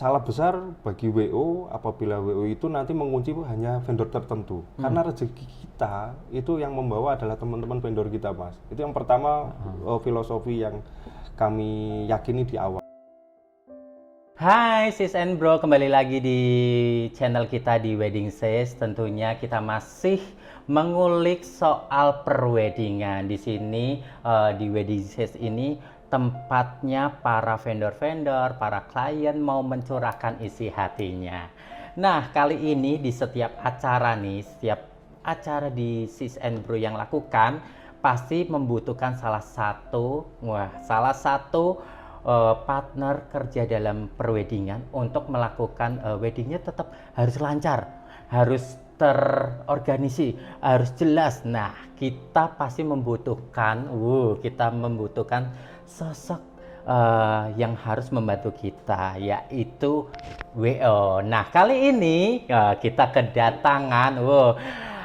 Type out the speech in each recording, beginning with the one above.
salah besar bagi WO apabila WO itu nanti mengunci hanya vendor tertentu. Karena rezeki kita itu yang membawa adalah teman-teman vendor kita, Mas. Itu yang pertama filosofi yang kami yakini di awal. Hai sis and bro, kembali lagi di channel kita di Wedding Sis. Tentunya kita masih mengulik soal perweddingan. Di sini di Wedding Sis ini tempatnya para vendor-vendor, para klien mau mencurahkan isi hatinya. Nah, kali ini di setiap acara nih, setiap acara di Sis and Bro yang lakukan pasti membutuhkan salah satu partner kerja dalam perweddingan untuk melakukan weddingnya tetap harus lancar, harus terorganisasi, harus jelas. Nah, kita pasti membutuhkan, sosok yang harus membantu kita, yaitu WO. Nah, kali ini kita kedatangan,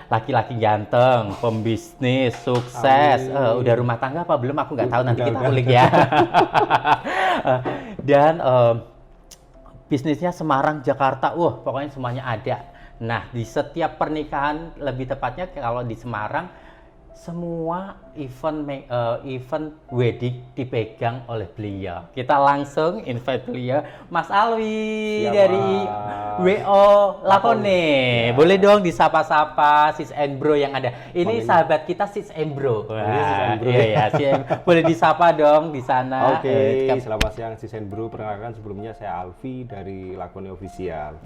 laki-laki ganteng, pembisnis, sukses. Udah rumah tangga apa belum? Aku nggak tahu, nanti kita ulik ya. Dan bisnisnya Semarang, Jakarta, pokoknya semuanya ada. Nah, di setiap pernikahan, lebih tepatnya kalau di Semarang, semua event wedding dipegang oleh beliau. Kita langsung invite beliau, Mas Alwi. Siapa? Dari WO Lakone. Ya. Boleh dong disapa-sapa Sis and Bro yang ada. Ini sahabat kita Sis and Bro. Iya, boleh disapa dong di sana. Oke, selamat siang Sis and Bro. Perkenalkan, sebelumnya saya Alvi dari Lakone Official.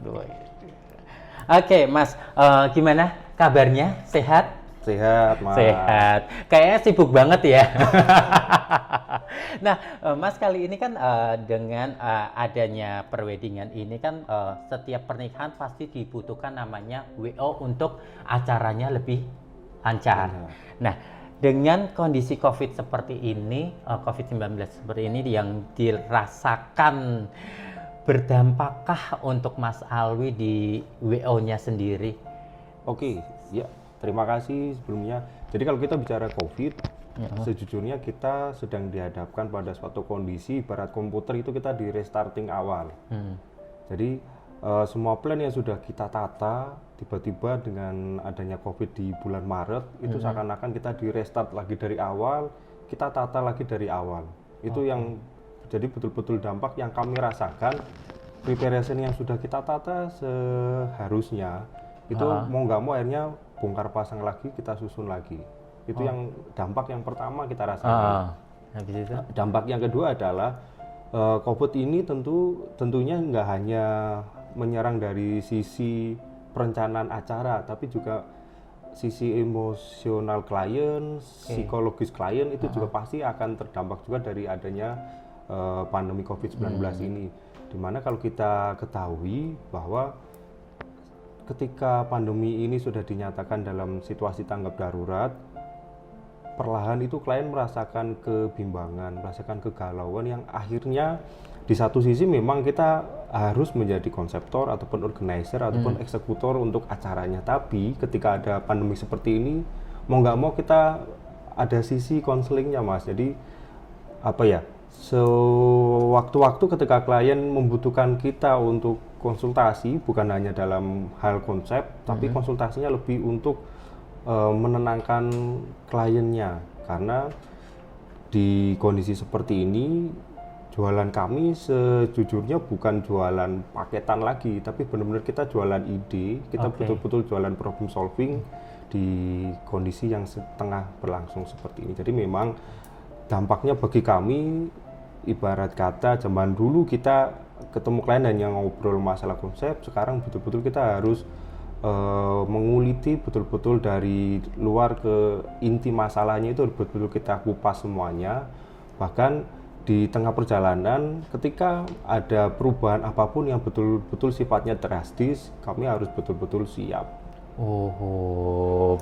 Oke, Mas, gimana kabarnya? Sehat? Sehat, Mas. Sehat. Kayaknya sibuk banget ya. Nah, Mas, kali ini kan dengan adanya perweddingan ini kan setiap pernikahan pasti dibutuhkan namanya WO untuk acaranya lebih lancar. Nah, dengan kondisi COVID seperti ini, COVID-19 seperti ini yang dirasakan, berdampakkah untuk Mas Alwi di WO-nya sendiri? Oke, ya. Terima kasih sebelumnya. Jadi kalau kita bicara COVID, sejujurnya kita sedang dihadapkan pada suatu kondisi ibarat komputer itu kita di restarting awal. Jadi semua plan yang sudah kita tata, tiba-tiba dengan adanya COVID di bulan Maret, itu seakan-akan kita di restart lagi dari awal, kita tata lagi dari awal. Itu yang jadi betul-betul dampak yang kami rasakan. Preparation yang sudah kita tata seharusnya, itu mau nggak mau akhirnya bongkar pasang lagi, kita susun lagi. Itu yang dampak yang pertama kita rasakan. Habis itu? Dampak yang kedua adalah COVID ini tentunya nggak hanya menyerang dari sisi perencanaan acara, tapi juga sisi emosional klien, psikologis klien itu juga pasti akan terdampak juga dari adanya pandemi COVID-19 ini. Dimana kalau kita ketahui bahwa ketika pandemi ini sudah dinyatakan dalam situasi tanggap darurat, perlahan itu klien merasakan kebimbangan, merasakan kegalauan yang akhirnya di satu sisi memang kita harus menjadi konseptor ataupun organizer ataupun eksekutor untuk acaranya. Tapi ketika ada pandemi seperti ini, mau nggak mau kita ada sisi konselingnya, Mas. Jadi sewaktu-waktu ketika klien membutuhkan kita untuk konsultasi, bukan hanya dalam hal konsep, tapi konsultasinya lebih untuk menenangkan kliennya. Karena di kondisi seperti ini, jualan kami sejujurnya bukan jualan paketan lagi, tapi benar-benar kita jualan ide, kita betul-betul jualan problem solving di kondisi yang setengah berlangsung seperti ini. Jadi memang dampaknya bagi kami, ibarat kata zaman dulu kita ketemu klien hanya ngobrol masalah konsep, sekarang betul-betul kita harus menguliti betul-betul dari luar ke inti masalahnya, itu betul-betul kita kupas semuanya. Bahkan di tengah perjalanan ketika ada perubahan apapun yang betul-betul sifatnya drastis, kami harus betul-betul siap.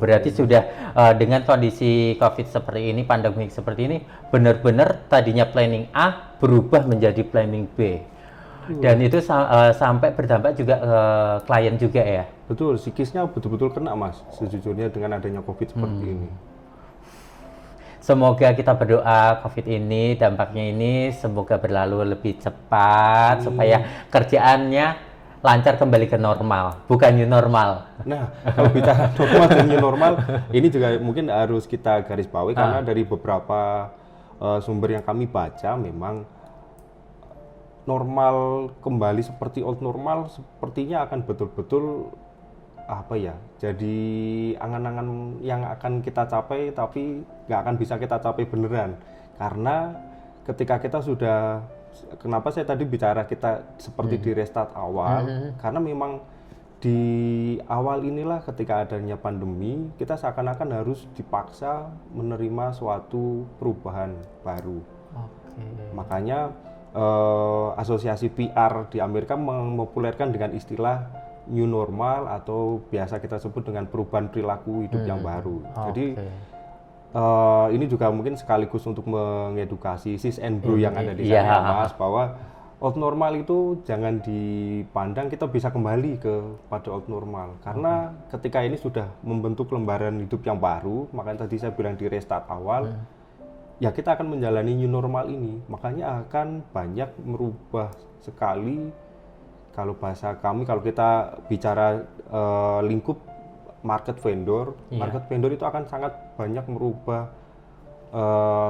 Berarti sudah dengan kondisi COVID seperti ini, pandemi seperti ini, benar-benar tadinya planning A berubah menjadi planning B. Dan itu sampai berdampak juga klien juga ya? Betul, psikisnya betul-betul kena, Mas, sejujurnya dengan adanya COVID seperti ini. semoga kita berdoa COVID ini, dampaknya ini semoga berlalu lebih cepat supaya kerjaannya lancar kembali ke normal, bukan new normal. Nah, kalau bicara normal dan new normal, ini juga mungkin harus kita garis bawahi karena dari beberapa sumber yang kami baca memang normal kembali seperti old normal sepertinya akan betul-betul apa ya, jadi angan-angan yang akan kita capai tapi nggak akan bisa kita capai beneran karena ketika kita sudah, kenapa saya tadi bicara kita seperti di restart awal, karena memang di awal inilah ketika adanya pandemi kita seakan-akan harus dipaksa menerima suatu perubahan baru. Makanya asosiasi PR di Amerika mempopulerkan dengan istilah new normal atau biasa kita sebut dengan perubahan perilaku hidup yang baru. Jadi ini juga mungkin sekaligus untuk mengedukasi sis and bro yang ada di sana, Mas, bahwa old normal itu jangan dipandang kita bisa kembali pada old normal karena ketika ini sudah membentuk lembaran hidup yang baru, makanya tadi saya bilang di restart awal, ya kita akan menjalani new normal ini, makanya akan banyak merubah sekali. Kalau bahasa kami, kalau kita bicara lingkup market vendor itu akan sangat banyak merubah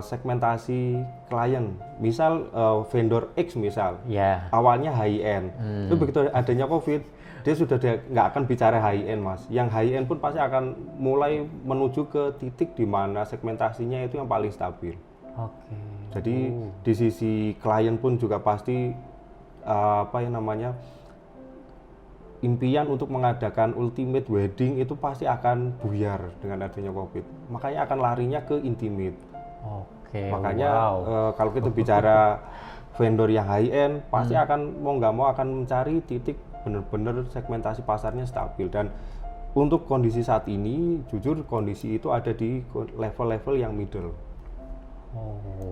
segmentasi klien. Misal vendor X misal, awalnya high end, itu begitu adanya COVID, dia sudah nggak akan bicara high end, Mas. Yang high end pun pasti akan mulai menuju ke titik di mana segmentasinya itu yang paling stabil. Jadi di sisi klien pun juga pasti impian untuk mengadakan ultimate wedding itu pasti akan buyar dengan adanya COVID. Makanya akan larinya ke intimate. Makanya kalau kita bicara vendor yang high end, pasti akan mau nggak mau akan mencari titik benar-benar segmentasi pasarnya stabil. Dan untuk kondisi saat ini, jujur kondisi itu ada di level-level yang middle.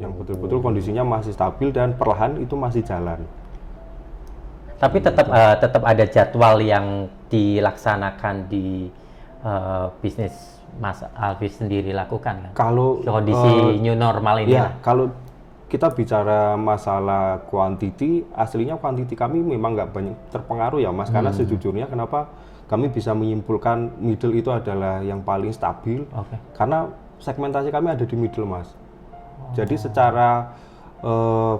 Yang betul-betul kondisinya masih stabil dan perlahan itu masih jalan. Tapi tetap ada jadwal yang dilaksanakan di bisnis Mas Alfi sendiri lakukan kan? Kalau kondisi new normal ini. Ya, kalau kita bicara masalah quantity, aslinya quantity kami memang nggak banyak terpengaruh ya, Mas. Karena sejujurnya kenapa kami bisa menyimpulkan middle itu adalah yang paling stabil? Karena segmentasi kami ada di middle, Mas. Jadi secara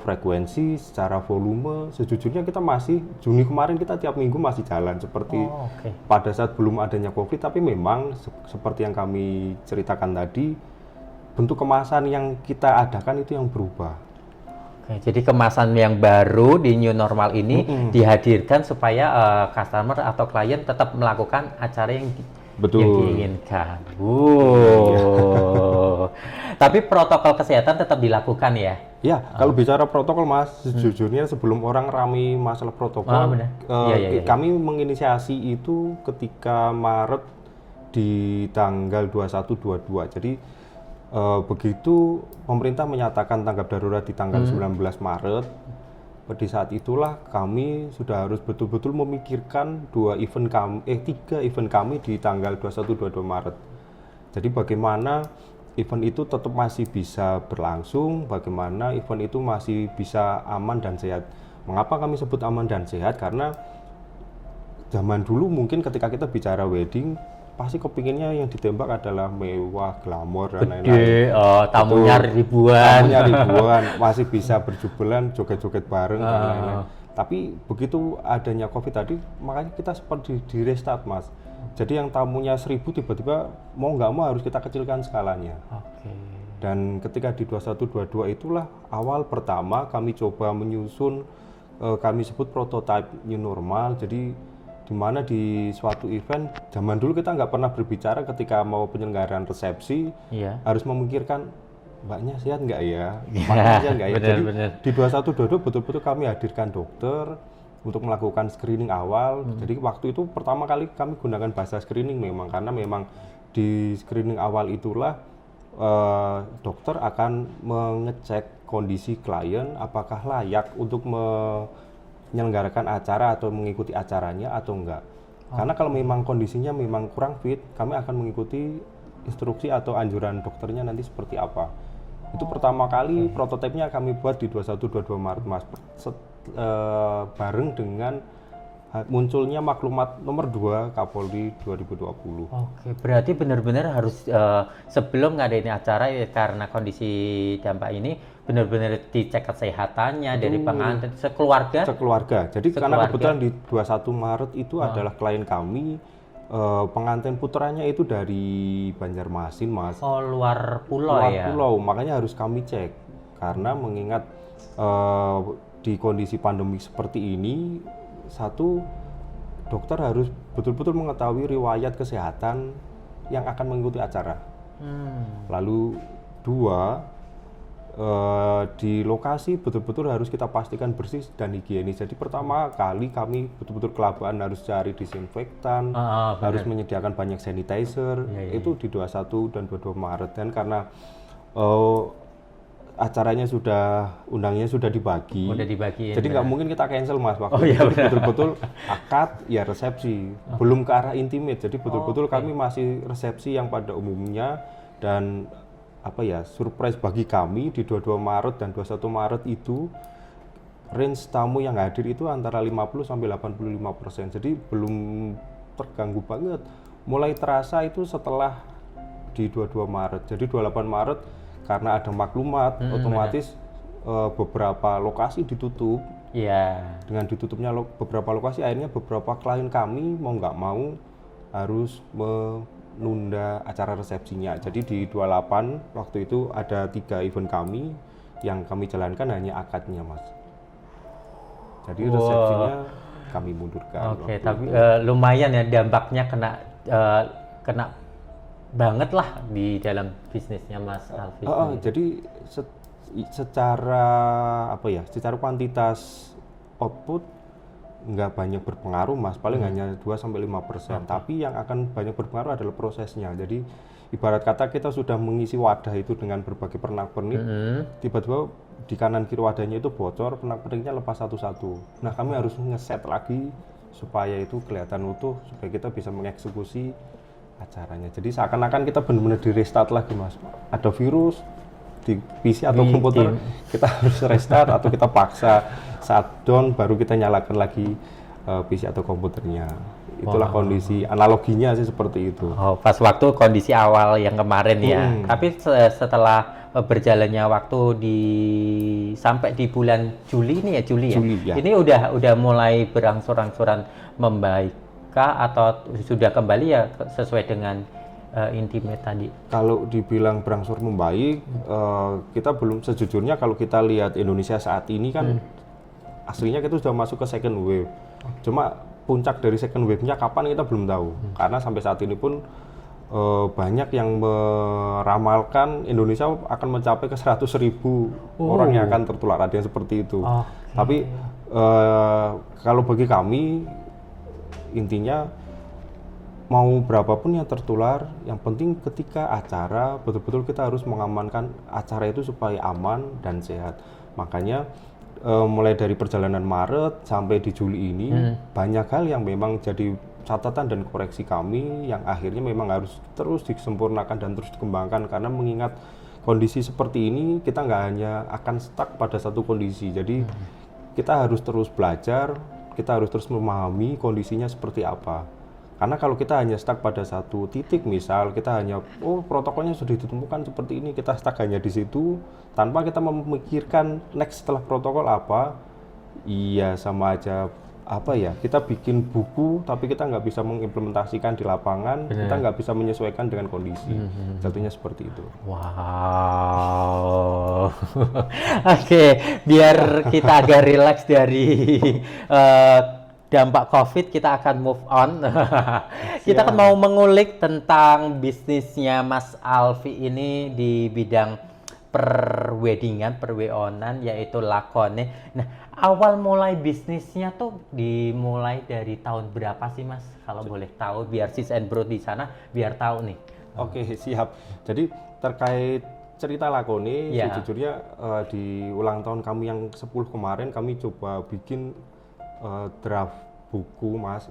frekuensi, secara volume, sejujurnya kita masih, Juni kemarin kita tiap minggu masih jalan seperti pada saat belum adanya COVID, tapi memang seperti yang kami ceritakan tadi, bentuk kemasan yang kita adakan itu yang berubah. Jadi kemasan yang baru di new normal ini dihadirkan supaya customer atau klien tetap melakukan acara yang diinginkan. Tapi protokol kesehatan tetap dilakukan ya? Ya, kalau bicara protokol, Mas, sejujurnya sebelum orang ramai masalah protokol, kami menginisiasi itu ketika Maret di tanggal 21-22. Jadi begitu pemerintah menyatakan tanggap darurat di tanggal 19 Maret, di saat itulah kami sudah harus betul-betul memikirkan 3 event kami di tanggal 21-22 Maret. Jadi bagaimana event itu tetap masih bisa berlangsung, bagaimana event itu masih bisa aman dan sehat. Mengapa kami sebut aman dan sehat? Karena zaman dulu mungkin ketika kita bicara wedding, pasti kepinginnya yang ditembak adalah mewah, glamor, dan lain-lain. Tamunya ribuan. Masih bisa berjubelan, joget-joget bareng, dan lain-lain. Tapi begitu adanya COVID tadi, makanya kita seperti di restart, Mas. Jadi yang tamunya 1000 tiba-tiba mau nggak mau harus kita kecilkan skalanya. Dan ketika di 21-22 itulah awal pertama kami coba menyusun, kami sebut prototype new normal. Jadi di mana di suatu event, zaman dulu kita nggak pernah berbicara ketika mau penyelenggaraan resepsi, harus memikirkan mbaknya sehat nggak ya, mbaknya sehat nggak ya. Jadi di 21-22 betul-betul kami hadirkan dokter untuk melakukan screening awal. Jadi waktu itu pertama kali kami gunakan bahasa screening memang, karena memang di screening awal itulah dokter akan mengecek kondisi klien apakah layak untuk menyelenggarakan acara atau mengikuti acaranya atau enggak. Karena kalau memang kondisinya memang kurang fit, kami akan mengikuti instruksi atau anjuran dokternya nanti seperti apa. Itu pertama kali prototipenya kami buat di 21-22 Maret Mas. Bareng dengan munculnya maklumat nomor 2 Kapolri 2020. Oke, berarti benar-benar harus sebelum ngadain acara ya, karena kondisi dampak ini benar-benar dicek kesehatannya dari pengantin sekeluarga. Jadi karena kebetulan di 21 Maret itu adalah klien kami, pengantin putranya itu dari Banjarmasin Mas. Oh, luar pulau Luar ya. pulau, makanya harus kami cek karena mengingat di kondisi pandemi seperti ini, satu, dokter harus betul-betul mengetahui riwayat kesehatan yang akan mengikuti acara. Lalu dua, di lokasi betul-betul harus kita pastikan bersih dan higienis. Jadi pertama kali kami betul-betul kelabakan harus cari disinfektan, harus menyediakan banyak sanitizer. Itu di 21 dan 22 Maret. Dan karena acaranya undangnya sudah dibagi. Udah dibagiin. Jadi nggak mungkin kita cancel Mas, waktu itu betul-betul akad ya resepsi, belum ke arah intimate. Jadi betul-betul kami masih resepsi yang pada umumnya. Dan surprise bagi kami di 22 Maret dan 21 Maret itu range tamu yang hadir itu antara 50 sampai 85%. Jadi belum terganggu banget. Mulai terasa itu setelah di 22 Maret. Jadi 28 Maret karena ada maklumat, otomatis beberapa lokasi ditutup. Dengan ditutupnya beberapa lokasi, akhirnya beberapa klien kami mau nggak mau harus menunda acara resepsinya. Jadi di 28 waktu itu ada 3 event kami yang kami jalankan hanya akadnya Mas. Jadi resepsinya kami mundurkan. Oke, tapi lumayan ya dampaknya kena banget lah di dalam bisnisnya Mas Alfi. Jadi secara secara kuantitas output nggak banyak berpengaruh Mas, paling hanya 2-5%. Tapi yang akan banyak berpengaruh adalah prosesnya. Jadi ibarat kata kita sudah mengisi wadah itu dengan berbagai pernak-pernik, tiba-tiba di kanan kiri wadahnya itu bocor, pernak-perniknya lepas satu-satu. Nah kami harus ngeset lagi supaya itu kelihatan utuh, supaya kita bisa mengeksekusi acaranya. Jadi seakan-akan kita benar-benar di restart lagi Mas. Ada virus di PC atau komputer, kita harus restart atau kita paksa saat down baru kita nyalakan lagi PC atau komputernya. Itulah kondisi analoginya sih seperti itu. Pas waktu kondisi awal yang kemarin ya. Tapi setelah berjalannya waktu sampai di bulan Juli ini ya, Juli ya. Ini udah mulai berangsur-angsuran membaik atau sudah kembali ya sesuai dengan intimate tadi? Kalau dibilang berangsur membaik, kita belum, sejujurnya kalau kita lihat Indonesia saat ini kan aslinya kita sudah masuk ke second wave. Cuma puncak dari second wave-nya kapan kita belum tahu. Karena sampai saat ini pun banyak yang meramalkan Indonesia akan mencapai ke 100.000 orang yang akan tertular, ada yang seperti itu. Tapi kalau bagi kami intinya mau berapapun yang tertular, yang penting ketika acara betul-betul kita harus mengamankan acara itu supaya aman dan sehat. Makanya mulai dari perjalanan Maret sampai di Juli ini banyak hal yang memang jadi catatan dan koreksi kami yang akhirnya memang harus terus disempurnakan dan terus dikembangkan, karena mengingat kondisi seperti ini kita nggak hanya akan stuck pada satu kondisi. Jadi kita harus terus belajar, kita harus terus memahami kondisinya seperti apa. Karena kalau kita hanya stuck pada satu titik, misal kita hanya protokolnya sudah ditemukan seperti ini, kita stuck hanya di situ tanpa kita memikirkan next setelah protokol apa, iya sama aja kita bikin buku tapi kita nggak bisa mengimplementasikan di lapangan. Kita nggak bisa menyesuaikan dengan kondisi. Jatuhnya seperti itu. Wow. Oke, biar kita agak rileks dari dampak COVID, kita akan move on. Kita akan mau mengulik tentang bisnisnya Mas Alfi ini di bidang perweddingan, perweonan, yaitu lakone. Nah, awal mulai bisnisnya tuh dimulai dari tahun berapa sih Mas? Kalau boleh tahu, biar sis and bro di sana biar tahu nih. Oke, siap. Jadi terkait cerita lakone, sejujurnya di ulang tahun kami yang 10 kemarin kami coba bikin draft buku Mas.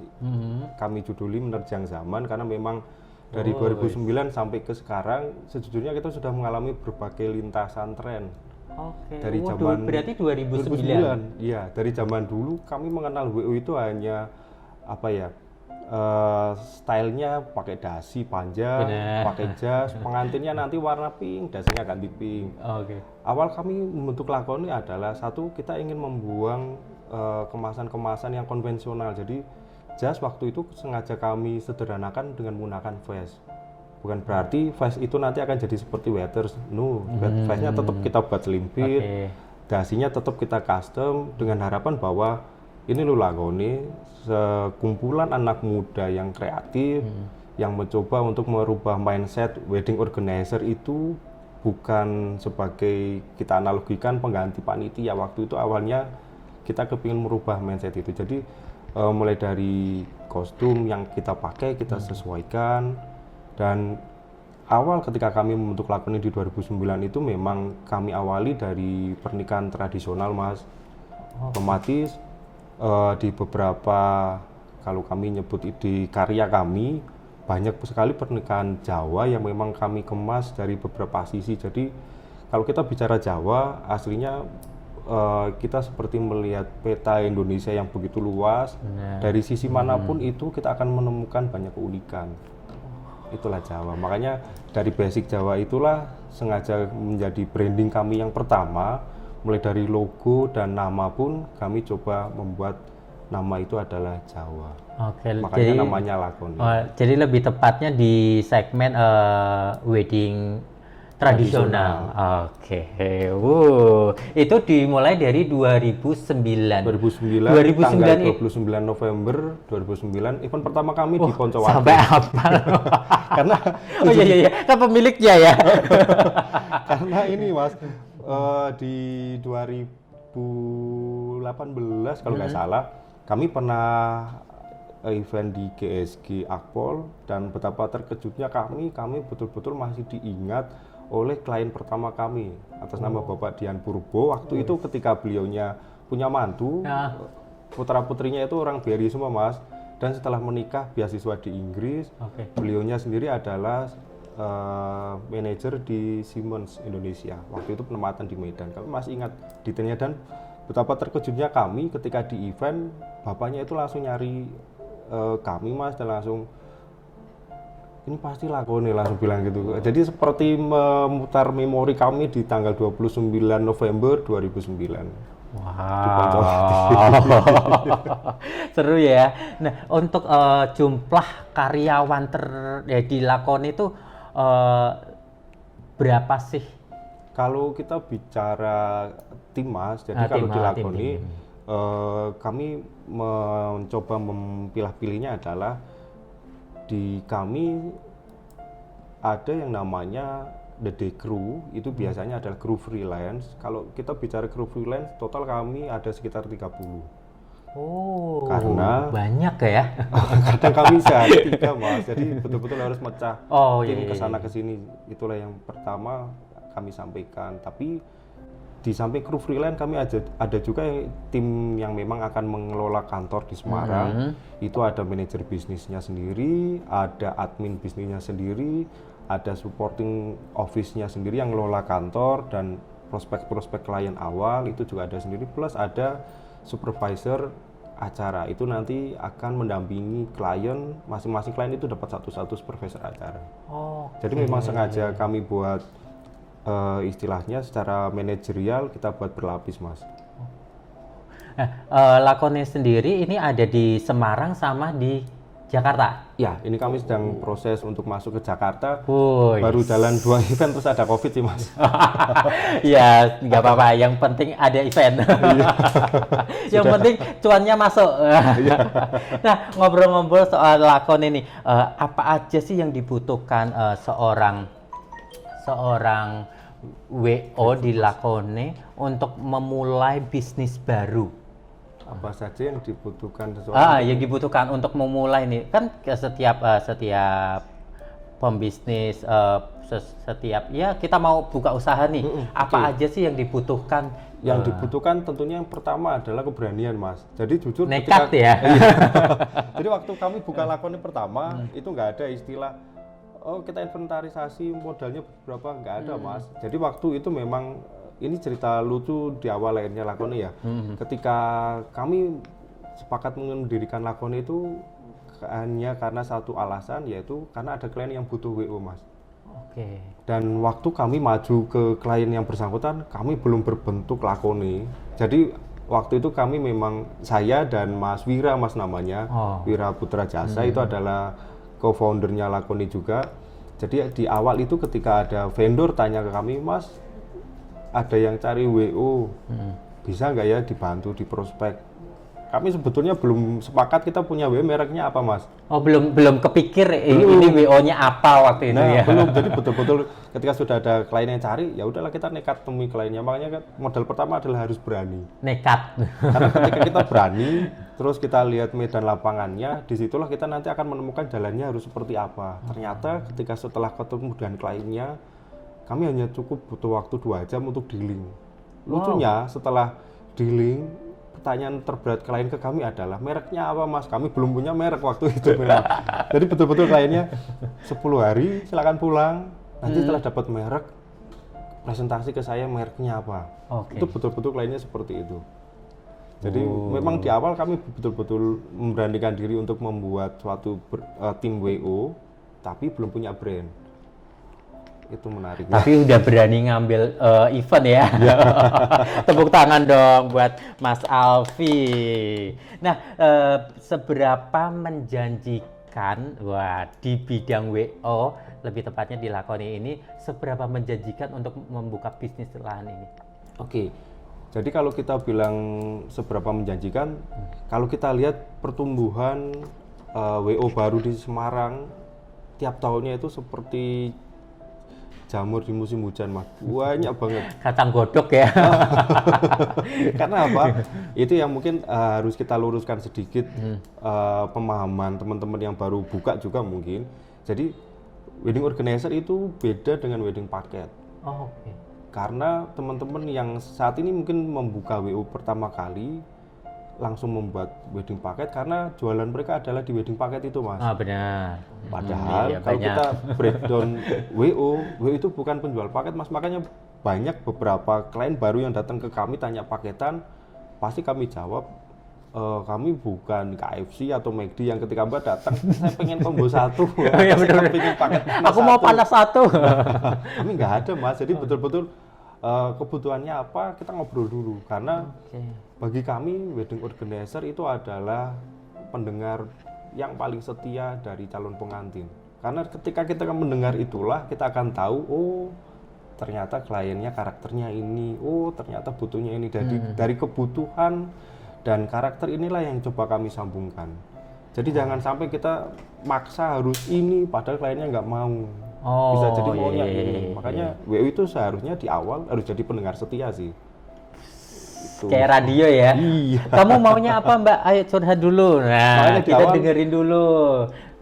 Kami juduli Menerjang Zaman, karena memang Dari 2009 sampai ke sekarang, sejujurnya kita sudah mengalami berbagai lintasan tren. Oke. Dari Waduh, zaman berarti 2009. Iya, dari zaman dulu kami mengenal WO itu hanya apa ya? Stylenya pakai dasi panjang, Benar. pakai jas, pengantinnya nanti warna pink, dasinya ganti pink. Oke. Awal kami membentuk Lakoni adalah satu, kita ingin membuang kemasan-kemasan yang konvensional. Jadi jas waktu itu sengaja kami sederhanakan dengan menggunakan vest. Bukan berarti vest itu nanti akan jadi seperti Waters. No, vestnya tetap kita buat slim fit, dasinya tetap kita custom dengan harapan bahwa ini loh Lakoni, sekumpulan anak muda yang kreatif, yang mencoba untuk merubah mindset wedding organizer itu bukan sebagai kita analogikan pengganti panitia. Waktu itu awalnya kita kepingin merubah mindset itu. Jadi mulai dari kostum yang kita pakai kita sesuaikan, dan awal ketika kami membentuk Lakoni di 2009 itu memang kami awali dari pernikahan tradisional, Mas. Otomatis di beberapa, kalau kami nyebut di karya kami, banyak sekali pernikahan Jawa yang memang kami kemas dari beberapa sisi. Jadi kalau kita bicara Jawa, aslinya kita seperti melihat peta Indonesia yang begitu luas. Dari sisi manapun itu kita akan menemukan banyak keunikan. Itulah Jawa. Makanya dari basic Jawa itulah sengaja menjadi branding kami yang pertama. Mulai dari logo dan nama pun kami coba membuat nama itu adalah Jawa. Oke, makanya jadi namanya Lakoni. Jadi lebih tepatnya di segmen wedding tradisional. Oke. Itu dimulai dari 2009. 2009 tanggal 29 November 2009 event pertama kami di Poncowati. Sampai hafal. Karena iya, kan pemiliknya ya. Karena ini Mas, di 2018 kalau nggak salah, kami pernah event di GSG Akpol, dan betapa terkejutnya kami betul-betul masih diingat oleh klien pertama kami atas nama Bapak Dian Purbo. Waktu itu ketika beliaunya punya mantu, putra-putrinya itu orang BRI semua, Mas, dan setelah menikah beasiswa di Inggris. Beliaunya sendiri adalah manajer di Siemens Indonesia. Waktu itu penempatan di Medan. Kami masih ingat detailnya, dan betapa terkejutnya kami ketika di event bapaknya itu langsung nyari kami, Mas, dan langsung ini pasti Lakoni, langsung bilang gitu. Jadi seperti memutar memori kami di tanggal 29 November 2009. Wow. Seru ya. Nah, untuk jumlah karyawan di Lakoni itu berapa sih? Kalau kita bicara tim, Mas, jadi kalau di Lakoni kami mencoba memilah-pilihnya adalah di kami ada yang namanya the day crew, itu biasanya adalah crew freelance. Kalau kita bicara crew freelance, total kami ada sekitar 30. Karena banyak ya. Kadang kami sehari 3, Mas. Jadi betul-betul harus mecah tim kesana kesini. Itulah yang pertama kami sampaikan. Tapi di samping kru freelance kami ada juga tim yang memang akan mengelola kantor di Semarang. Itu ada manajer bisnisnya sendiri, ada admin bisnisnya sendiri, ada supporting office-nya sendiri yang ngelola kantor, dan prospek-prospek klien awal itu juga ada sendiri, plus ada supervisor acara. Itu nanti akan mendampingi klien, masing-masing klien itu dapat satu supervisor acara. Jadi memang sengaja kami buat istilahnya secara manajerial kita buat berlapis, Mas. Lakoni sendiri ini ada di Semarang sama di Jakarta? Ya, ini kami sedang proses untuk masuk ke Jakarta. Baru jalan 2 event terus ada COVID sih, Mas. Ya, nggak apa-apa. Yang penting ada event. Yang penting cuannya masuk. Nah, ngobrol-ngobrol soal Lakoni ini, apa aja sih yang dibutuhkan seorang WO di Lakoni untuk memulai bisnis baru? Apa saja yang dibutuhkan seseorang? Yang dibutuhkan untuk memulai nih, kan setiap pembisnis, setiap ya kita mau buka usaha nih, apa aja sih yang dibutuhkan? Yang dibutuhkan tentunya yang pertama adalah keberanian, Mas. Jadi jujur nekat ketika, ya. Jadi waktu kami buka Lakoni pertama itu nggak ada istilah oh kita inventarisasi modalnya berapa, nggak ada Mas. Jadi waktu itu memang ini cerita lucu di awal akhirnya Lakoni ya. Ketika kami sepakat mendirikan Lakoni itu hanya karena satu alasan, yaitu karena ada klien yang butuh WO Mas. Oke. Dan waktu kami maju ke klien yang bersangkutan, kami belum berbentuk Lakoni. Jadi waktu itu kami memang, saya dan Mas Wira Mas namanya, Wira Putra Jasa itu adalah co-foundernya Lakoni juga. Jadi di awal itu ketika ada vendor tanya ke kami, Mas ada yang cari WO, bisa nggak ya dibantu di prospek? Kami sebetulnya belum sepakat kita punya WO mereknya apa Mas. Oh belum kepikir ini WO-nya apa waktu itu ya? Belum, jadi betul-betul ketika sudah ada klien yang cari, ya udahlah kita nekat temui kliennya. Makanya kan modal pertama adalah harus berani. Nekat. Karena ketika kita berani, terus kita lihat medan lapangannya, disitulah kita nanti akan menemukan jalannya harus seperti apa. Ternyata ketika setelah ketemu dengan kliennya, kami hanya cukup butuh waktu 2 jam untuk dealing. Lucunya setelah dealing, pertanyaan terberat klien ke kami adalah mereknya apa Mas? Kami belum punya merek waktu itu memang. Jadi betul-betul kliennya 10 hari silakan pulang. Nanti setelah dapat merek, presentasi ke saya mereknya apa. Itu betul-betul kliennya seperti itu. Jadi memang di awal kami betul-betul memberanikan diri untuk membuat suatu tim WO, tapi belum punya brand. Itu menarik. Tapi udah berani ngambil event ya. Tepuk tangan dong buat Mas Alfi. Nah, seberapa menjanjikan di bidang WO, lebih tepatnya di Lakoni ini, seberapa menjanjikan untuk membuka bisnis lahan ini? Oke. Jadi kalau kita bilang seberapa menjanjikan, kalau kita lihat pertumbuhan WO baru di Semarang tiap tahunnya itu seperti jamur di musim hujan Mas, banyak banget. Kacang godok ya. Karena apa? Itu yang mungkin harus kita luruskan sedikit pemahaman teman-teman yang baru buka juga mungkin. Jadi wedding organizer itu beda dengan wedding paket. Oke. Karena teman-teman yang saat ini mungkin membuka WO pertama kali langsung membuat wedding paket karena jualan mereka adalah di wedding paket itu Mas. Benar. Padahal kalau kita breakdown WO itu bukan penjual paket Mas, makanya banyak beberapa klien baru yang datang ke kami tanya paketan, pasti kami jawab kami bukan KFC atau McD yang ketika Mbak datang saya pengen combo 1. Ya benar. Paket Aku mau panas 1. Kami nggak ada Mas, jadi betul-betul kebutuhannya apa kita ngobrol dulu karena bagi kami wedding organizer itu adalah pendengar yang paling setia dari calon pengantin. Karena ketika kita mendengar itulah kita akan tahu, oh ternyata kliennya karakternya ini, oh ternyata butuhnya ini. Dari kebutuhan dan karakter inilah yang coba kami sambungkan. Jadi jangan sampai kita maksa harus ini padahal kliennya nggak mau. Bisa jadi maunya ini. Makanya WO itu seharusnya di awal harus jadi pendengar setia sih. Gitu. Kayak radio ya. Iya. Kamu maunya apa Mbak? Ayo curhat dulu. Nah, kita dengerin dulu.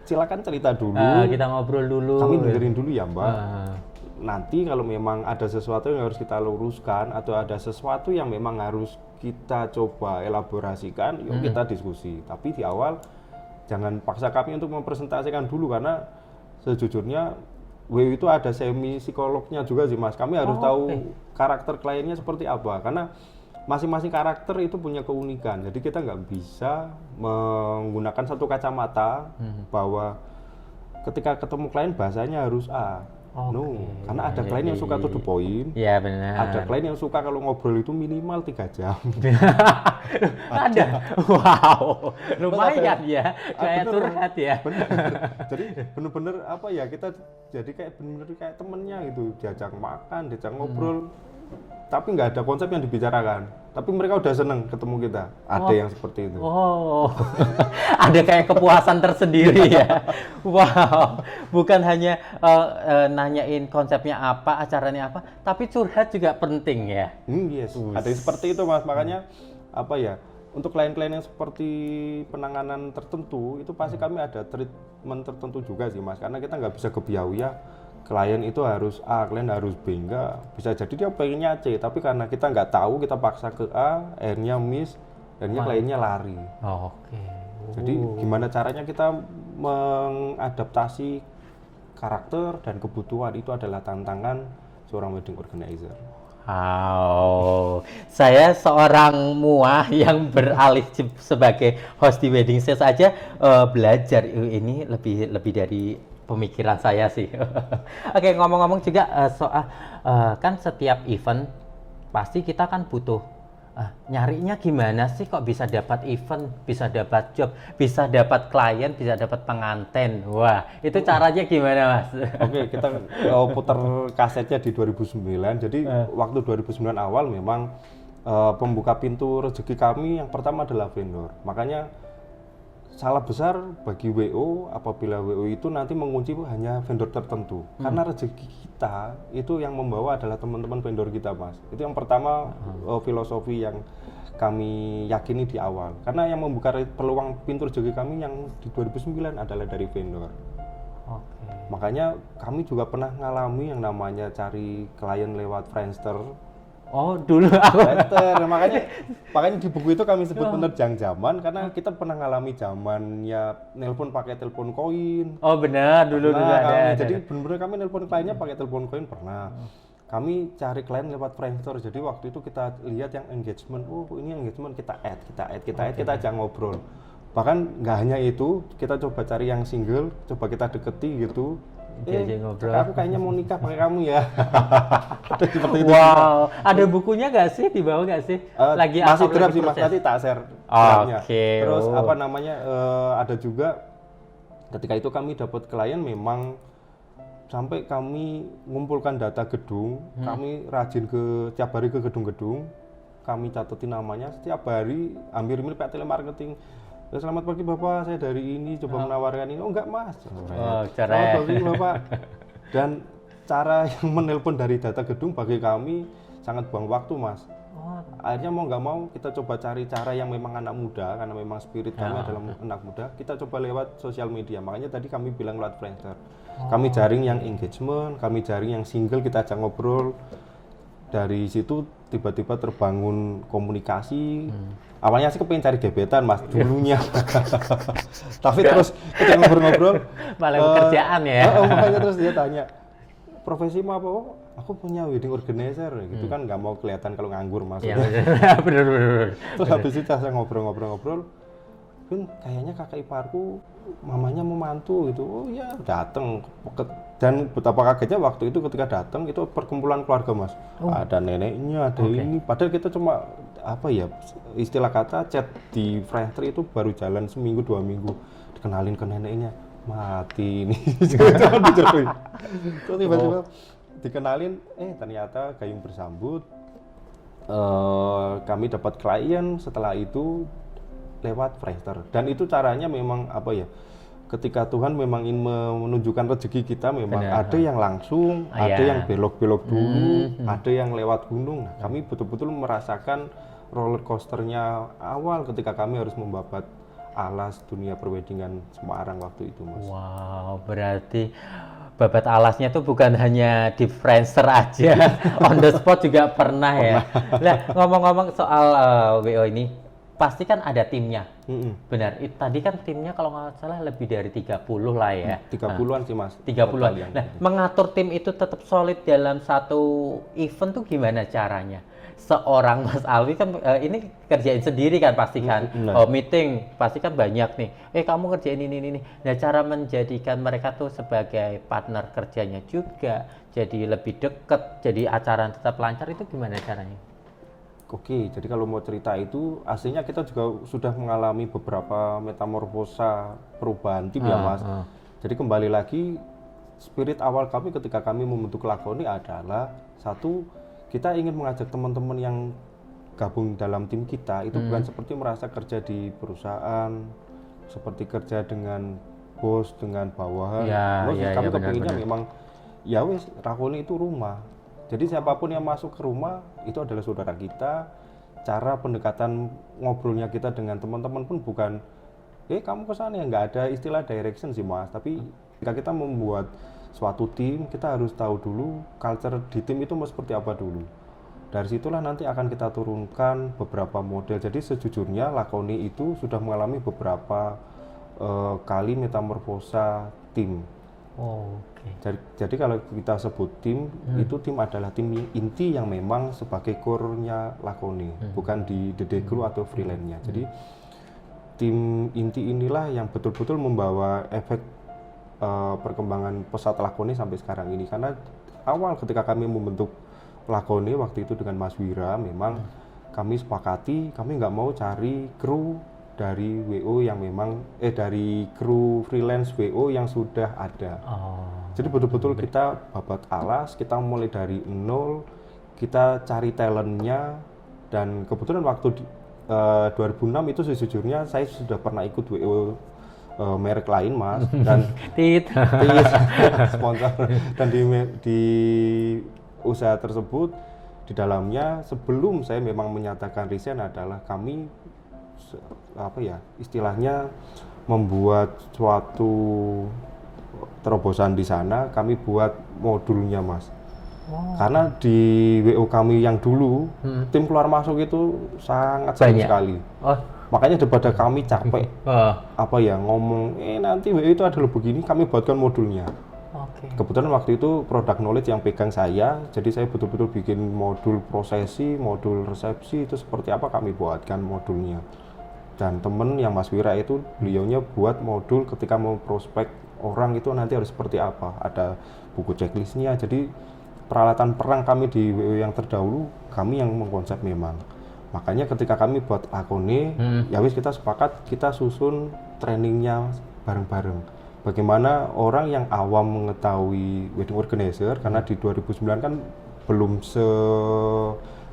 Silakan cerita dulu. Kita ngobrol dulu. Kami dengerin dulu ya Mbak. Nanti kalau memang ada sesuatu yang harus kita luruskan atau ada sesuatu yang memang harus kita coba elaborasikan, yuk kita diskusi. Tapi di awal jangan paksa kami untuk mempresentasikan dulu karena sejujurnya WO itu ada semi psikolognya juga sih Mas. Kami harus tahu karakter kliennya seperti apa karena masing-masing karakter itu punya keunikan. Jadi kita nggak bisa menggunakan satu kacamata bahwa ketika ketemu klien bahasanya harus A. No, karena ada klien yang suka to the point. Iya benar. Ada klien yang suka kalau ngobrol itu minimal 3 jam. Ada. Wow, lumayan ya. Kayak curhat ya. Bener. Jadi bener-bener apa ya, kita jadi kayak bener-bener kayak temennya gitu, diajak makan, diajak ngobrol. Tapi nggak ada konsep yang dibicarakan. Tapi mereka udah seneng ketemu kita. Ada yang seperti itu. Ada kayak kepuasan tersendiri ya. Wow, bukan hanya nanyain konsepnya apa, acaranya apa, tapi curhat juga penting ya. Yes, ada yang seperti itu Mas. Makanya apa ya? Untuk klien-klien yang seperti penanganan tertentu itu pasti kami ada treatment tertentu juga sih Mas. Karena kita nggak bisa kebiau ya. Klien itu harus A, klien harus B, enggak. Bisa jadi dia pengennya C, tapi karena kita nggak tahu, kita paksa ke A, akhirnya miss, akhirnya kliennya lari. Oke. Jadi gimana caranya kita mengadaptasi karakter dan kebutuhan itu adalah tantangan seorang wedding organizer. Wow, saya seorang muah yang beralih sebagai host di wedding sales aja belajar ini lebih dari pemikiran saya sih. Oke, ngomong-ngomong juga soal kan setiap event pasti kita kan butuh nyarinya gimana sih kok bisa dapat event, bisa dapat job, bisa dapat klien, bisa dapat pengantin. Wah, itu caranya gimana, Mas? Oke, kita putar kasetnya di 2009. Jadi waktu 2009 awal memang pembuka pintu rezeki kami yang pertama adalah vendor. Makanya salah besar bagi WO apabila WO itu nanti mengunci hanya vendor tertentu. Karena rezeki kita itu yang membawa adalah teman-teman vendor kita, Mas. Itu yang pertama filosofi yang kami yakini di awal. Karena yang membuka peluang pintu rezeki kami yang di 2009 adalah dari vendor. Oke. Makanya kami juga pernah ngalami yang namanya cari klien lewat Friendster. Oh, dulu aku. makanya di buku itu kami sebut penerjang zaman karena kita pernah ngalami zamannya nelpon pakai telepon koin. Oh, benar, dulu ada. Jadi benar-benar kami nelpon kliennya pakai telepon koin pernah. Kami cari klien lewat Friendster. Jadi waktu itu kita lihat yang engagement. Oh, ini engagement kita add, kita ajak ngobrol. Bahkan nggak hanya itu, kita coba cari yang single, coba kita deketi gitu. Ngobrol. Aku kayaknya mau nikah pakai kamu ya. Seperti itu. Wow, ada bukunya nggak sih di bawah nggak sih? Masih draft sih Mas, nanti tak share draftnya. Terus ada juga ketika itu kami dapat klien memang sampai kami mengumpulkan data gedung, kami rajin setiap hari ke gedung-gedung, kami catetin namanya setiap hari, hampir mirip kayak telemarketing. Selamat pagi Bapak, saya dari ini coba menawarkan ini. Oh enggak Mas. Selamat pagi Bapak. Dan cara yang menelpon dari data gedung bagi kami sangat buang waktu Mas. Akhirnya mau nggak mau kita coba cari cara yang memang anak muda, karena memang spirit kami adalah anak muda. Kita coba lewat sosial media. Makanya tadi kami bilang lewat Friendster. Kami jaring yang engagement, kami jaring yang single, kita ajak ngobrol. Dari situ tiba-tiba terbangun komunikasi. Awalnya sih kepengen cari gebetan Mas dulunya. Tapi terus kita ngobrol-ngobrol malah pekerjaan ya. Makanya terus dia tanya, "Profesimu apa?" "Oh, aku punya wedding organizer." Gitu kan nggak mau kelihatan kalau nganggur Mas. Iya, bener. Terus habis itu saya ngobrol-ngobrol, "Kun, kayaknya kakak iparku mamanya mau mantu gitu." "Oh iya, datang." Dan betapa kagetnya waktu itu ketika datang itu perkumpulan keluarga Mas. Ada neneknya, ada ini. Padahal kita cuma istilah kata chat di Friendster itu baru jalan seminggu 2 minggu, dikenalin ke neneknya, mati ini. Jangan dijodohin. Terus tiba-tiba dikenalin, ternyata gayung bersambut. Kami dapat klien setelah itu lewat Friendster. Dan itu caranya memang ketika Tuhan memang ingin menunjukkan rezeki kita, memang ada yang langsung, ada yang belok-belok dulu, ada yang lewat gunung. Nah, kami betul-betul merasakan roller coasternya awal ketika kami harus membabat alas dunia perweddingan Semarang waktu itu Mas. Wow, berarti babat alasnya tuh bukan hanya di Friendster aja, on the spot juga pernah ya. Nah, ngomong-ngomong soal WO ini, pasti kan ada timnya. Benar, tadi kan timnya kalau nggak salah lebih dari 30 lah ya. 30-an sih Mas. 30-an. Nah, mengatur tim itu tetap solid dalam satu event tuh gimana caranya? Seorang Mas Alwi kan ini kerjain sendiri kan pasti kan. Meeting pasti kan banyak nih. Kamu kerjain ini. Nah, cara menjadikan mereka tuh sebagai partner kerjanya juga jadi lebih dekat, jadi acara tetap lancar itu gimana caranya? Oke, jadi kalau mau cerita itu aslinya kita juga sudah mengalami beberapa metamorfosa perubahan tim ya Mas. Jadi kembali lagi spirit awal kami ketika kami membentuk Lakoni adalah satu, kita ingin mengajak teman-teman yang gabung dalam tim kita itu bukan seperti merasa kerja di perusahaan, seperti kerja dengan bos, dengan bawahan. Kami kepinginnya memang Lakoni itu rumah. Jadi siapapun yang masuk ke rumah itu adalah saudara kita. Cara pendekatan ngobrolnya kita dengan teman-teman pun bukan kamu kesana ya, nggak ada istilah direction sih Mas. Tapi jika kita membuat suatu tim, kita harus tahu dulu culture di tim itu mau seperti apa dulu. Dari situlah nanti akan kita turunkan beberapa model. Jadi sejujurnya Lakoni itu sudah mengalami beberapa kali metamorfosa tim. Oke. Jadi kalau kita sebut tim, itu tim adalah tim inti yang memang sebagai core-nya Lakoni, bukan di DD Crew atau freelance-nya. Jadi tim inti inilah yang betul-betul membawa efek perkembangan pesawat Lakoni sampai sekarang ini. Karena awal ketika kami membentuk Lakoni waktu itu dengan Mas Wira, memang kami sepakati kami nggak mau cari kru dari WO yang memang dari kru freelance WO yang sudah ada. Jadi betul-betul kita babat alas, kita mulai dari nol, kita cari talentnya, dan kebetulan waktu 2006 itu sejujurnya saya sudah pernah ikut WO merek lain Mas, dan Tit. sponsor, dan di usaha tersebut di dalamnya sebelum saya memang menyatakan resign adalah kami istilahnya membuat suatu terobosan di sana, kami buat modulnya Mas. Karena di WO kami yang dulu tim keluar masuk itu sangat sering sekali. Makanya daripada kami capek ngomong nanti WO itu adalah begini, kami buatkan modulnya. Kebetulan waktu itu product knowledge yang pegang saya, jadi saya betul-betul bikin modul prosesi, modul resepsi itu seperti apa kami buatkan modulnya. Dan temen yang Mas Wira itu beliaunya buat modul ketika mau prospek orang itu nanti harus seperti apa, ada buku checklistnya. Jadi peralatan perang kami di WO yang terdahulu kami yang mengkonsep memang. Makanya ketika kami buat Lakoni, ya wis kita sepakat kita susun trainingnya bareng-bareng. Bagaimana orang yang awam mengetahui wedding organizer, karena di 2009 kan belum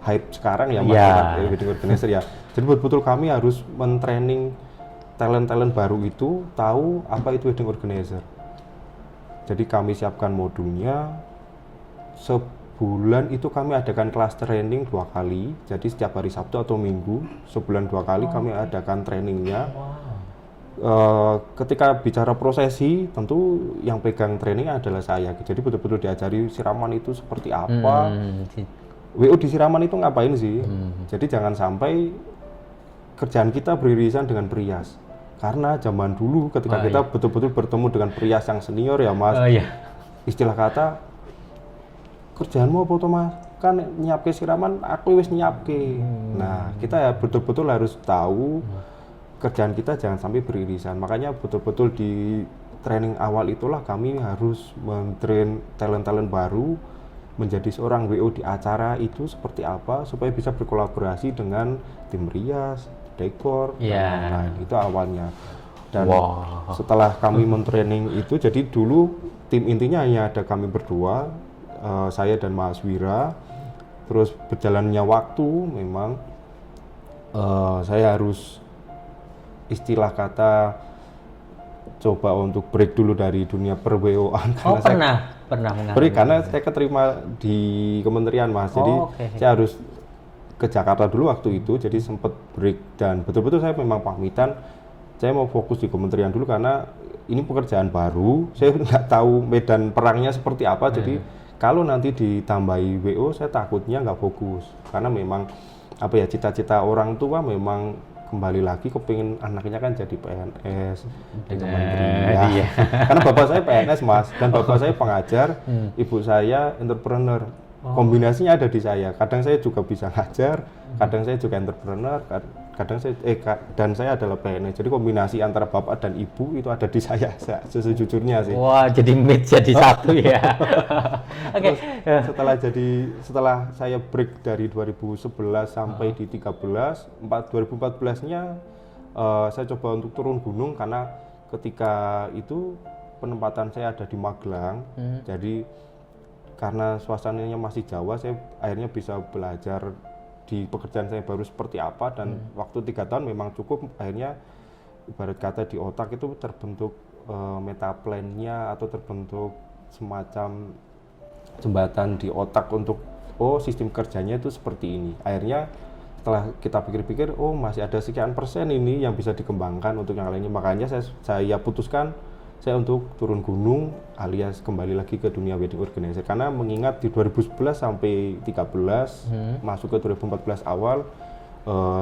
hype sekarang ya wedding organizer ya. Jadi betul-betul kami harus mentraining talent-talent baru itu tahu apa itu wedding organizer. Jadi kami siapkan modulnya, sebulan itu kami adakan kelas training 2 kali. Jadi setiap hari Sabtu atau Minggu, sebulan 2 kali kami adakan trainingnya. Ketika bicara prosesi, tentu yang pegang training adalah saya. Jadi betul-betul diajari siraman itu seperti apa. WO di siraman itu ngapain sih? Jadi jangan sampai kerjaan kita beririsan dengan perias. Karena zaman dulu ketika kita betul-betul bertemu dengan perias yang senior ya Mas, istilah kata, kerjaanmu apa tuh Mas? Kan nyiapke siraman, aku wis nyiapke. Nah, kita ya betul-betul harus tahu kerjaan kita jangan sampai beririsan. Makanya betul-betul di training awal itulah kami harus mentrain talent-talent baru menjadi seorang WO di acara itu seperti apa supaya bisa berkolaborasi dengan tim rias, dekor, dan lain-lain. Itu awalnya. Dan setelah kami mentraining itu, jadi dulu tim intinya hanya ada kami berdua, saya dan Mas Wira. Terus berjalannya waktu memang saya harus istilah kata coba untuk break dulu dari dunia per-WO-an. Pernah break karena saya keterima di kementerian Mas, jadi saya harus ke Jakarta dulu waktu itu, jadi sempat break dan betul-betul saya memang pamitan, saya mau fokus di kementerian dulu karena ini pekerjaan baru, saya nggak tahu medan perangnya seperti apa, jadi kalau nanti ditambahi WO saya takutnya nggak fokus, karena memang cita-cita orang tua memang kembali lagi kepingin anaknya kan jadi PNS, jadi menteri ya. Karena bapak saya PNS Mas, dan bapak saya pengajar, ibu saya entrepreneur. Kombinasinya ada di saya. Kadang saya juga bisa ngajar, kadang saya juga entrepreneur, dan saya adalah PNS. Jadi kombinasi antara bapak dan ibu itu ada di saya sejujurnya sih. Wah, jadi mix jadi satu ya. Oke. Setelah saya break dari 2011 sampai di 2014-nya saya coba untuk turun gunung karena ketika itu penempatan saya ada di Magelang. Jadi karena suasananya masih Jawa, saya akhirnya bisa belajar di pekerjaan saya baru seperti apa, dan waktu 3 tahun memang cukup. Akhirnya ibarat kata di otak itu terbentuk metaplan-nya atau terbentuk semacam jembatan di otak untuk sistem kerjanya itu seperti ini. Akhirnya setelah kita pikir-pikir, masih ada sekian persen ini yang bisa dikembangkan untuk yang lainnya. Makanya saya putuskan saya untuk turun gunung alias kembali lagi ke dunia wedding organizer, karena mengingat di 2011 sampai 13 masuk ke 2014 awal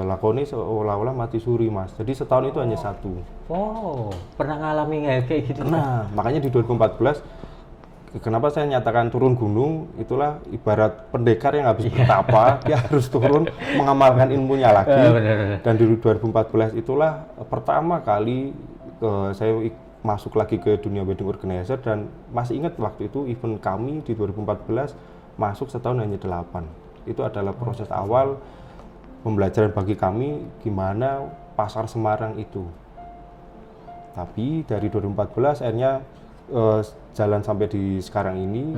lakoni seolah-olah mati suri Mas. Jadi setahun itu hanya satu. Oh, pernah ngalamin kayak gitu? Nah, makanya di 2014 kenapa saya nyatakan turun gunung, itulah ibarat pendekar yang habis bertapa, dia harus turun mengamalkan ilmunya lagi. Benar. Dan di 2014 itulah pertama kali saya masuk lagi ke dunia wedding organizer, dan masih ingat waktu itu event kami di 2014 masuk setahun hanya 8. Itu adalah proses awal pembelajaran bagi kami gimana pasar Semarang itu. Tapi dari 2014 akhirnya jalan sampai di sekarang ini,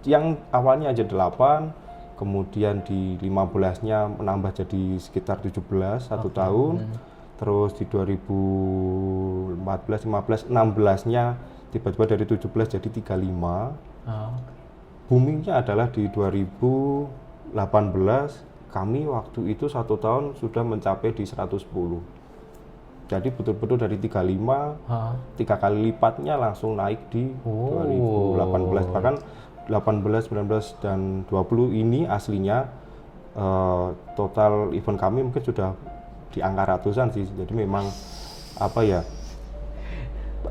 yang awalnya aja 8, kemudian di 15-nya menambah jadi sekitar 17 satu tahun, terus di 2014, 15, 16-nya tiba-tiba dari 17 jadi 35. Boomingnya adalah di 2018, kami waktu itu satu tahun sudah mencapai di 110. Jadi betul-betul dari 35, 3 kali lipatnya langsung naik di 2018. Bahkan 18, 19, dan 20 ini aslinya total event kami mungkin sudah di angka ratusan sih. Jadi memang apa ya,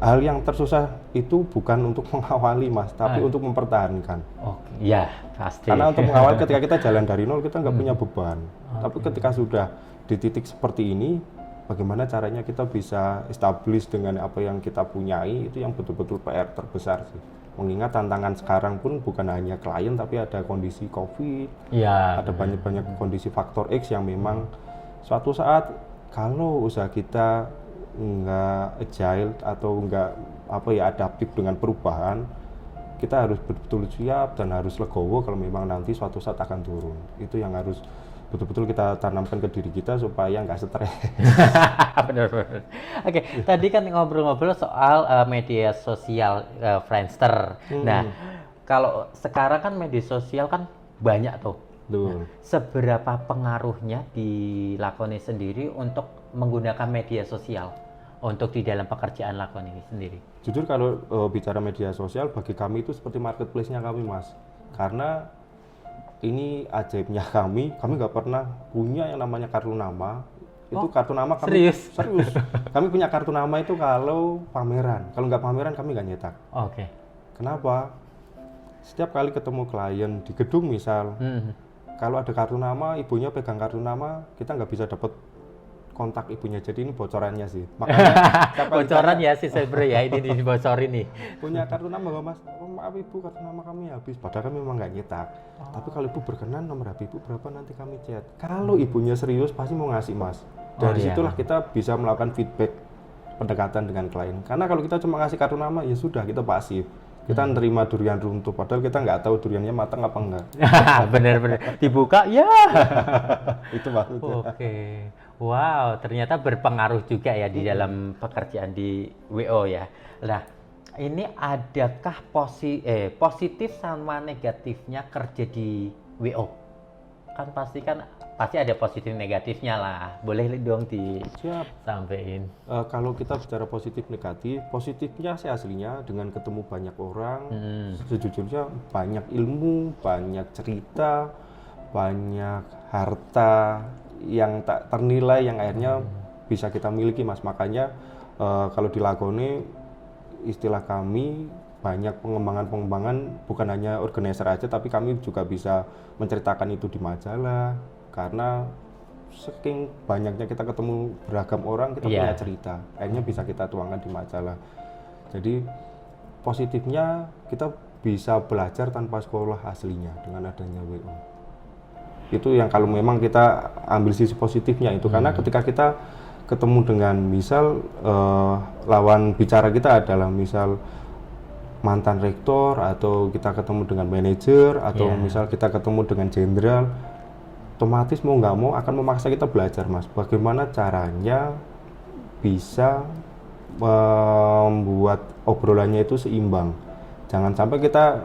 hal yang tersusah itu bukan untuk mengawali Mas, tapi untuk mempertahankan. Oke, ya pasti. Karena untuk mengawali ketika kita jalan dari nol kita nggak punya beban. Tapi ketika sudah di titik seperti ini, bagaimana caranya kita bisa establish dengan apa yang kita punyai, itu yang betul-betul PR terbesar sih. Mengingat tantangan sekarang pun bukan hanya klien, tapi ada kondisi COVID, ada banyak-banyak kondisi faktor X yang memang suatu saat kalau usaha kita nggak agile atau nggak adaptif dengan perubahan, kita harus betul-betul siap dan harus legowo kalau memang nanti suatu saat akan turun. Itu yang harus betul-betul kita tanamkan ke diri kita supaya nggak stres. Benar. Oke, tadi kan ngobrol-ngobrol soal media sosial Friendster. Nah, kalau sekarang kan media sosial kan banyak tuh. Nah, seberapa pengaruhnya di Lakoni sendiri untuk menggunakan media sosial untuk di dalam pekerjaan Lakoni sendiri? Jujur kalau bicara media sosial bagi kami itu seperti marketplace-nya kami Mas. Karena ini ajaibnya kami nggak pernah punya yang namanya kartu nama. Itu kartu nama kami serius. Kami punya kartu nama itu kalau pameran. Kalau nggak pameran kami nggak nyetak. Oke. Kenapa? Setiap kali ketemu klien di gedung misal, kalau ada kartu nama, ibunya pegang kartu nama, kita nggak bisa dapat kontak ibunya. Jadi ini bocorannya sih. Makanya bocoran ya sih Sebre ya, ini dibocorin nih. Punya kartu nama nggak Mas? Oh, maaf ibu, kartu nama kami habis. Padahal kami memang nggak nyetak. Tapi kalau ibu berkenan nomor HP ibu berapa nanti kami chat. Kalau ibunya serius pasti mau ngasih Mas. Dari situlah kita bisa melakukan feedback pendekatan dengan klien. Karena kalau kita cuma ngasih kartu nama ya sudah, kita pasif. Kita nerima durian runtuh, padahal kita nggak tahu duriannya matang apa enggak. Bener-bener dibuka ya. Itu maksudnya. Oke. Wow, ternyata berpengaruh juga ya di dalam pekerjaan di WO ya. Nah, ini adakah positif sama negatifnya kerja di WO? Kan pasti ada positif negatifnya lah. Boleh dong disampaikan. Kalau kita bicara positif negatif, positifnya sih aslinya dengan ketemu banyak orang, sejujurnya banyak ilmu, banyak cerita, banyak harta yang tak ternilai yang akhirnya bisa kita miliki Mas. Makanya kalau di Lakoni istilah kami banyak pengembangan bukan hanya organizer aja, tapi kami juga bisa menceritakan itu di majalah. Karena saking banyaknya kita ketemu beragam orang, kita punya cerita, akhirnya bisa kita tuangkan di majalah. Jadi positifnya kita bisa belajar tanpa sekolah aslinya dengan adanya WO. Itu yang kalau memang kita ambil sisi positifnya itu, karena ketika kita ketemu dengan misal lawan bicara kita adalah misal mantan rektor, atau kita ketemu dengan manajer, atau misal kita ketemu dengan jenderal, otomatis mau nggak mau akan memaksa kita belajar Mas, bagaimana caranya bisa membuat obrolannya itu seimbang. Jangan sampai kita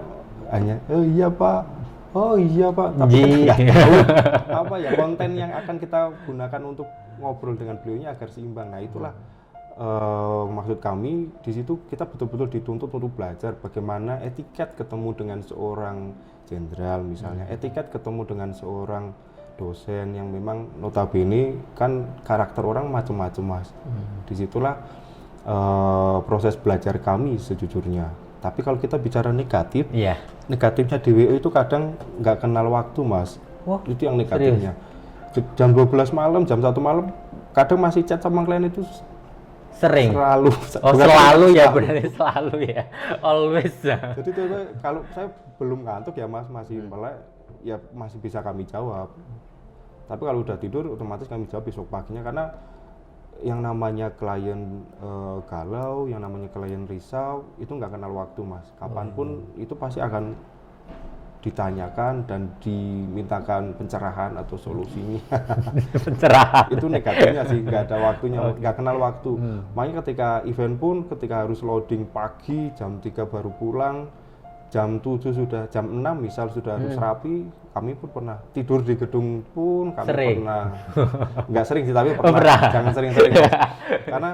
hanya oh iya pak, tapi nggak tahu apa ya konten yang akan kita gunakan untuk ngobrol dengan beliaunya agar seimbang. Nah itulah maksud kami di situ, kita betul-betul dituntut untuk belajar bagaimana etiket ketemu dengan seorang jenderal misalnya, etiket ketemu dengan seorang dosen yang memang notabene kan karakter orang macam-macam Mas. Disitulah proses belajar kami sejujurnya. Tapi kalau kita bicara negatif, Iya. negatifnya di WO itu kadang nggak kenal waktu Mas. Wah, Itu yang negatifnya. Jam 12 malam, jam 1 malam, kadang masih chat sama klien itu Sering. selalu. Oh, Bukan selalu ya, selalu. berarti selalu ya. Always. Jadi tuh, kalau saya belum ngantuk ya Mas, masih melek, ya masih bisa kami jawab. Tapi kalau udah tidur, otomatis kami jawab besok paginya karena yang namanya klien galau, yang namanya klien risau, itu nggak kenal waktu Mas. Kapanpun itu pasti akan ditanyakan dan dimintakan pencerahan atau solusinya. Pencerahan. Itu negatifnya sih, nggak ada waktunya, nggak kenal waktu. Makanya ketika event pun, ketika harus loading pagi, jam 3 baru pulang, jam 7 sudah, jam 6 misal sudah harus rapi, kami pun pernah tidur di gedung pun, kami Sering. pernah. Nggak sering sih, tapi pernah. Pernah. Jangan sering-sering. Mas. Karena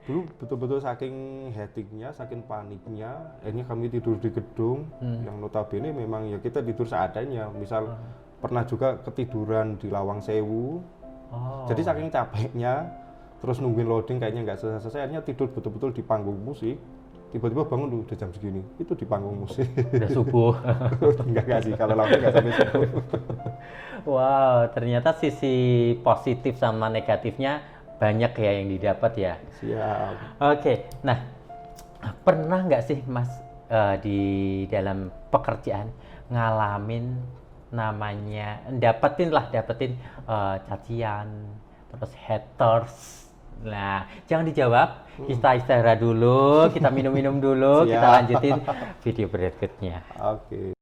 dulu betul-betul saking hektiknya, saking paniknya, akhirnya kami tidur di gedung yang notabene memang ya kita tidur seadanya. Misal pernah juga ketiduran di Lawang Sewu. Oh. Jadi saking capeknya, terus nungguin loading kayaknya nggak selesai, akhirnya tidur betul-betul di panggung musik. Tiba-tiba bangun udah jam segini, itu di panggung musik. Udah subuh. Enggak sih, kalau langsung nggak sampai subuh. Wow, ternyata sisi positif sama negatifnya banyak ya yang didapat ya. Siap. Oke, nah pernah nggak sih Mas di dalam pekerjaan ngalamin namanya dapetin cacian, terus haters. Nah, jangan dijawab, kita istirahat dulu, kita minum-minum dulu, kita Siap. lanjutin video berikutnya. Oke.